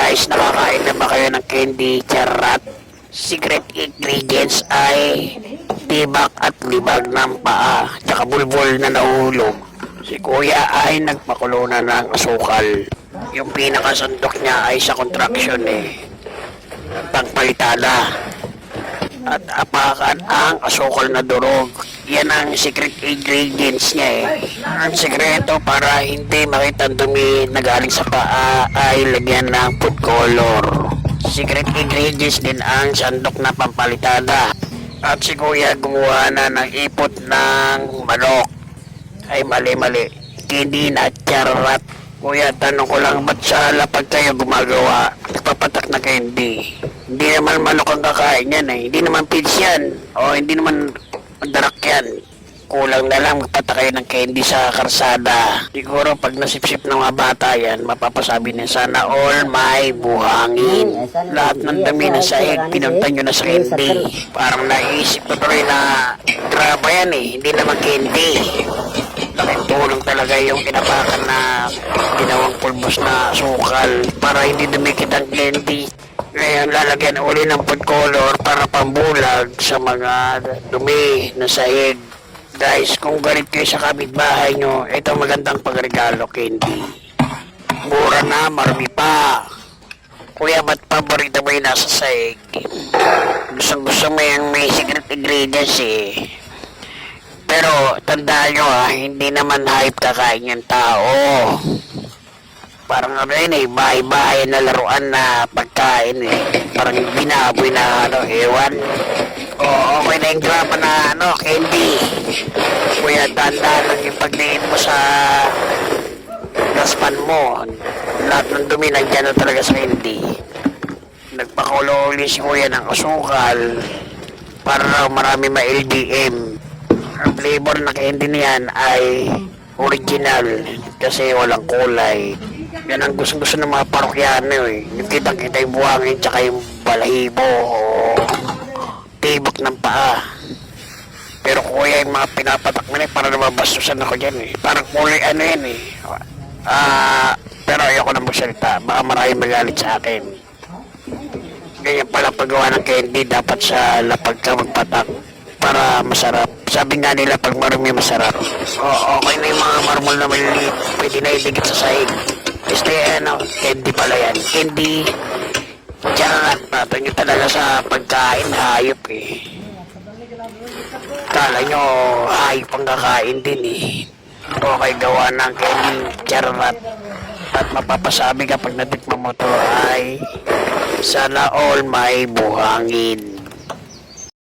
Guys, nakakain na ba kayo ng candy charat? Secret ingredients ay tibak at libag ng paa, tsaka bulbul na nahulog. Si kuya ay nagpakulo na ng asukal. Yung pinakasandok niya ay sa contraction pagpalitada. At apakan ang asukal na durog. Yan ang secret ingredients niya Ang sekreto para hindi makita ang dumi na galing sa paa ay lagyan ng food color. Secret ingredients din ang sandok na pampalitada. At si kuya gumawa na ng ipot ng manok. Ay mali. Hindi na charat. Kuya, tanong ko lang, ba't sa lapag kayo gumagawa? Nagpapatak na candy. Hindi naman manok ang kakain yan Hindi naman pids yan. O hindi naman darak yan. Kulang na lang magpatak kayo ng candy sa karsada. Siguro pag nasipsip ng mga bata yan, mapapasabi niya sana all may buhangin. Lahat ng dami na sahig, pinunta nyo na sa candy. Parang naisip ko tuloy na drama yan hindi naman candy. Laking tulong talaga yung pinapakan na ginawang pulbos na sukal para hindi dumikit ang candy. Ngayon lalagyan uli ng food color para pambulag sa mga dumi na sahig. Guys, kung galit kayo sa kapitbahay nyo, ito magandang pagregalo candy. Mura na, marami pa. Kuya, ba't paborito mo yung nasa sahig? Gusto mo yung may secret ingredients Pero tandaan nyo hindi naman hype kakain yung tao. Parang bahay-bahay na laruan na pagkain Parang binaboy na ewan. Okay na yung drama na candy. Kuya, tandaan lang yung pagdiin mo sa gaspan mo. Lahat ng dumi nandiyan na talaga sa candy. Nagpakulo uli si kuya ng asukal para raw marami ma-LDM. Ang flavor na candy niyan ay original kasi walang kulay. Yan ang gusto ng mga parokyano Yung kitang-kita yung buhangin tsaka yung balahibo o tibok ng paa. Pero kuya, yung mga pinapatak mo para nababastusan ako dyan Parang kulay yan pero ayoko na magsalita. Baka maraming magalit sa akin. Ganyan pala paggawa ng candy, dapat sa lapag ka magpatak para masarap. Sabi nga nila pag marumi masarap. Okay na yung mga marmol na maliliit, pwede na idikit sa sahig. Candy pala yan. Candy charat. Nato nyo talaga sa pagkain, hayop Kala nyo hayop ang kakain din Okay, gawa ng candy charat. At mapapasabi kapag natikman mo to ay sana all may buhangin.